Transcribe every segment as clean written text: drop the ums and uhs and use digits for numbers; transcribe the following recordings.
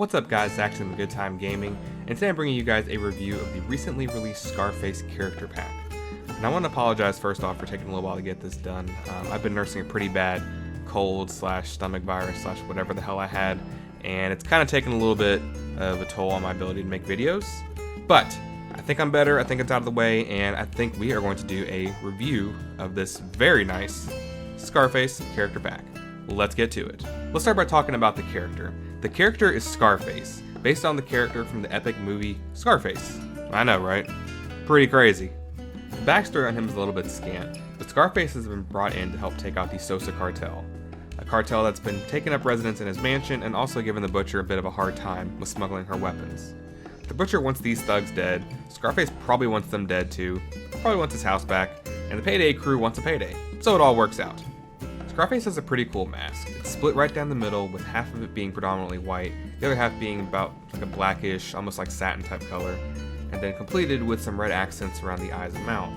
What's up guys, Zach's in Good Time Gaming, and today I'm bringing you guys a review of the recently released Scarface Character Pack. And I want to apologize first off for taking a little while to get this done. I've been nursing a pretty bad cold / stomach virus / whatever the hell I had, and it's kind of taken a little bit of a toll on my ability to make videos. But I think I'm better, I think it's out of the way, and I think we are going to do a review of this very nice Scarface Character Pack. Let's get to it. Let's start by talking about the character. The character is Scarface, based on the character from the epic movie Scarface. I know, right? Pretty crazy. The backstory on him is a little bit scant, but Scarface has been brought in to help take out the Sosa cartel, a cartel that's been taking up residence in his mansion and also giving the Butcher a bit of a hard time with smuggling her weapons. The Butcher wants these thugs dead, Scarface probably wants them dead too, probably wants his house back, and the Payday crew wants a payday, so it all works out. Scarface has a pretty cool mask. It's split right down the middle, with half of it being predominantly white, the other half being about like a blackish, almost like satin type color, and then completed with some red accents around the eyes and mouth.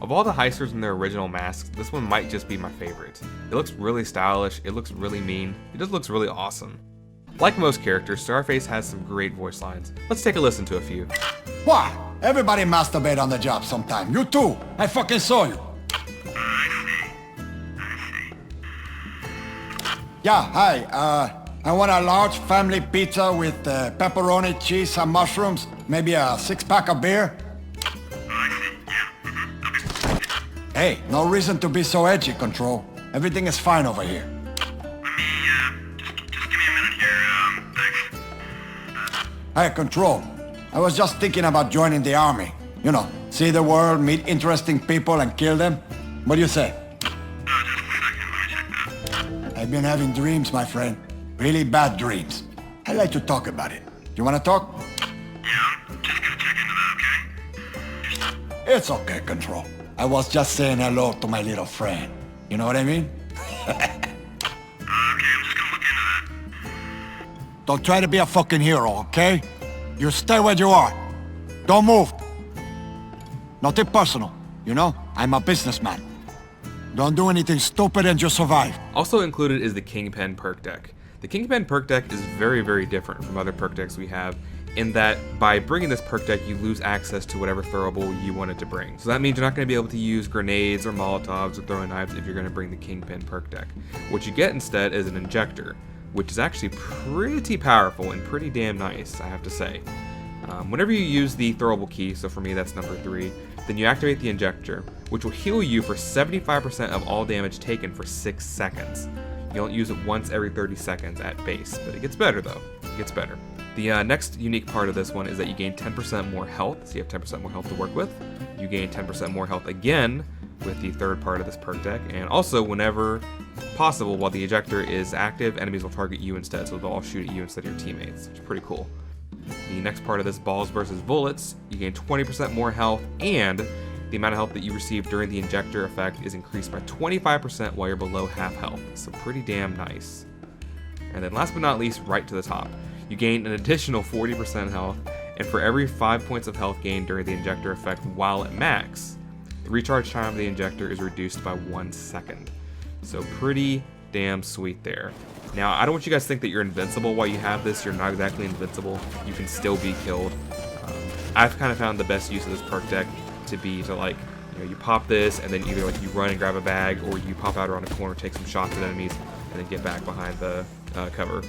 Of all the heisters in their original masks, this one might just be my favorite. It looks really stylish, it looks really mean, it just looks really awesome. Like most characters, Scarface has some great voice lines. Let's take a listen to a few. What? Everybody masturbate on the job sometime. You too. I fucking saw you. Yeah, hi. I want a large family pizza with pepperoni, cheese, and mushrooms. Maybe a 6-pack of beer. Hey, no reason to be so edgy, Control. Everything is fine over here. Just give me a minute here, thanks. Hey, Control. I was just thinking about joining the army. You know, see the world, meet interesting people, and kill them. What do you say? I've been having dreams, my friend. Really bad dreams. I'd like to talk about it. You wanna talk? Yeah, I'm just gonna check into that, okay? It's okay, Control. I was just saying hello to my little friend. You know what I mean? Okay, I'm just gonna look into that. Don't try to be a fucking hero, okay? You stay where you are. Don't move. Nothing personal, you know? I'm a businessman. Don't do anything stupid and just survive. Also included is the Kingpin Perk Deck. The Kingpin Perk Deck is very different from other perk decks we have, in that by bringing this perk deck you lose access to whatever throwable you wanted to bring. So that means you're not going to be able to use grenades or molotovs or throwing knives if you're going to bring the Kingpin Perk Deck. What you get instead is an injector, which is actually pretty powerful and pretty damn nice, I have to say. Whenever you use the throwable key, so for me that's number 3, then you activate the injector, which will heal you for 75% of all damage taken for 6 seconds. You don't use it once every 30 seconds at base, but it gets better though. It gets better. The next unique part of this one is that you gain 10% more health, so you have 10% more health to work with. You gain 10% more health again with the third part of this perk deck, and also whenever possible while the ejector is active, enemies will target you instead, so they'll all shoot at you instead of your teammates, which is pretty cool. The next part of this, balls versus bullets, you gain 20% more health, and the amount of health that you receive during the injector effect is increased by 25% while you're below half health, so pretty damn nice. And then last but not least, right to the top, you gain an additional 40% health, and for every 5 points of health gained during the injector effect while at max, the recharge time of the injector is reduced by 1 second. So pretty damn sweet there. Now, I don't want you guys to think that you're invincible while you have this. You're not exactly invincible. You can still be killed. I've kind of found the best use of this perk deck to be to, like, you know, you pop this and then either like you run and grab a bag, or you pop out around a corner, take some shots at enemies, and then get back behind the cover.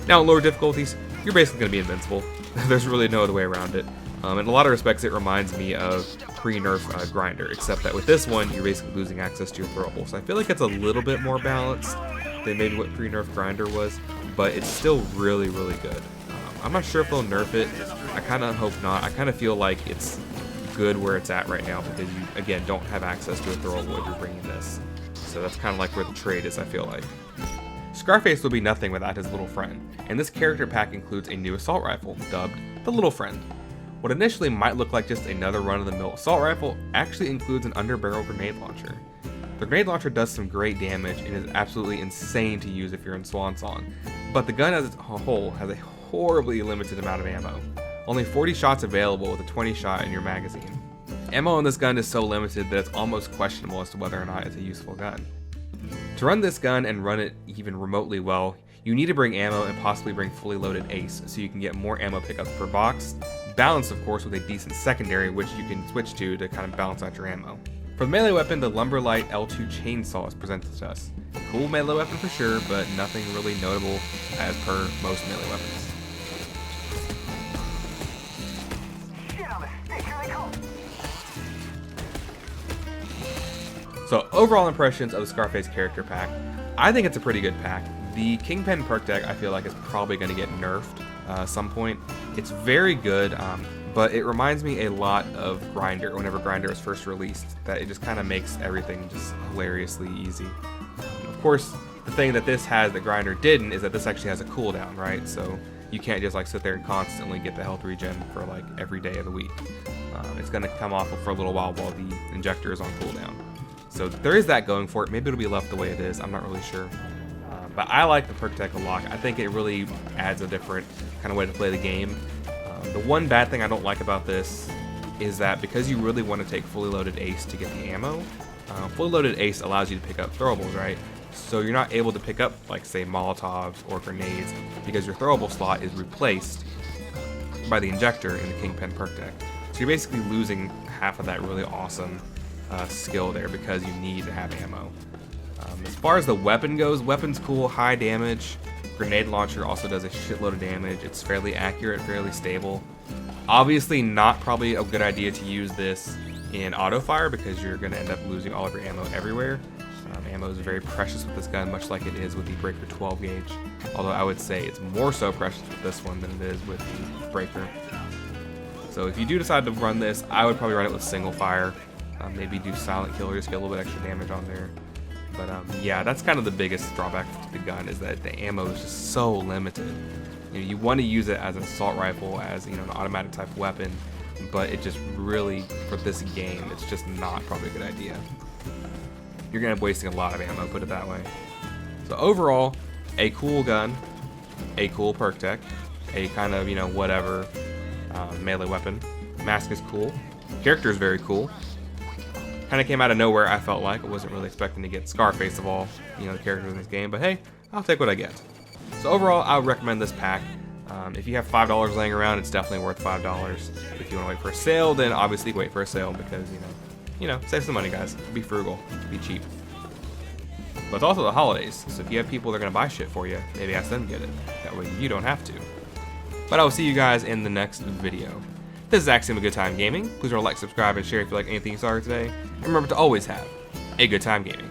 Now, in lower difficulties, you're basically going to be invincible. There's really no other way around it. In a lot of respects, it reminds me of pre-nerf Grinder, except that with this one, you're basically losing access to your throwable. So I feel like it's a little bit more balanced than maybe what pre-nerf Grinder was, but it's still really good. I'm not sure if they'll nerf it. I kind of hope not. I kind of feel like it's good where it's at right now because you, again, don't have access to a throwable if you're bringing this. So that's kind of like where the trade is, I feel like. Scarface would be nothing without his little friend, and this character pack includes a new assault rifle, dubbed the Little Friend. What initially might look like just another run-of-the-mill assault rifle actually includes an underbarrel grenade launcher. The grenade launcher does some great damage and is absolutely insane to use if you're in Swan Song, but the gun as a whole has a horribly limited amount of ammo. Only 40 shots available with a 20 shot in your magazine. Ammo on this gun is so limited that it's almost questionable as to whether or not it's a useful gun. To run this gun and run it even remotely well, you need to bring ammo and possibly bring fully loaded ace so you can get more ammo pickups per box, balanced of course with a decent secondary which you can switch to kind of balance out your ammo. For the melee weapon, the Lumberlight L2 chainsaw is presented to us. Cool melee weapon for sure, but nothing really notable as per most melee weapons. So overall impressions of the Scarface Character Pack, I think it's a pretty good pack. The Kingpin Perk Deck I feel like is probably going to get nerfed at some point. It's very good, but it reminds me a lot of Grinder whenever Grinder was first released, that it just kind of makes everything just hilariously easy. Of course, the thing that this has that Grinder didn't is that this actually has a cooldown, right? So you can't just like sit there and constantly get the health regen for like every day of the week. It's going to come off for a little while the injector is on cooldown. So there is that going for it. Maybe it'll be left the way it is. I'm not really sure. But I like the Perk Tech a lot. I think it really adds a different kind of way to play the game. The one bad thing I don't like about this is that because you really want to take fully loaded ace to get the ammo, fully loaded ace allows you to pick up throwables, right? So you're not able to pick up, like, say, Molotovs or grenades because your throwable slot is replaced by the injector in the Kingpin Perk Deck. So you're basically losing half of that really awesome skill there because you need to have ammo. As far as the weapon goes, weapon's cool, high damage. Grenade launcher also does a shitload of damage. It's fairly accurate, fairly stable. Obviously not probably a good idea to use this in auto fire because you're going to end up losing all of your ammo everywhere. Ammo is very precious with this gun, much like it is with the Breaker 12 gauge. Although I would say it's more so precious with this one than it is with the Breaker. So if you do decide to run this, I would probably run it with single fire. Maybe do silent kill or just get a little bit extra damage on there. But yeah, that's kind of the biggest drawback to the gun, is that the ammo is just so limited. You want to use it as an assault rifle, as an automatic type weapon, but it just really, for this game, it's just not probably a good idea. You're gonna be wasting a lot of ammo, put it that way. So overall, a cool gun, a cool perk deck, a kind of whatever melee weapon. Mask is cool. Character is very cool. Kind of came out of nowhere, I felt like. I wasn't really expecting to get Scarface of all, the characters in this game, but hey, I'll take what I get. So overall, I would recommend this pack. If you have $5 laying around, it's definitely worth $5. If you want to wait for a sale, then obviously wait for a sale because, save some money, guys. Be frugal, be cheap. But it's also the holidays, so if you have people that are going to buy shit for you, maybe ask them to get it. That way you don't have to. But I will see you guys in the next video. This is Axiom of Good Time Gaming. Please remember to like, subscribe, and share if you like anything you saw here today. And remember to always have a good time gaming.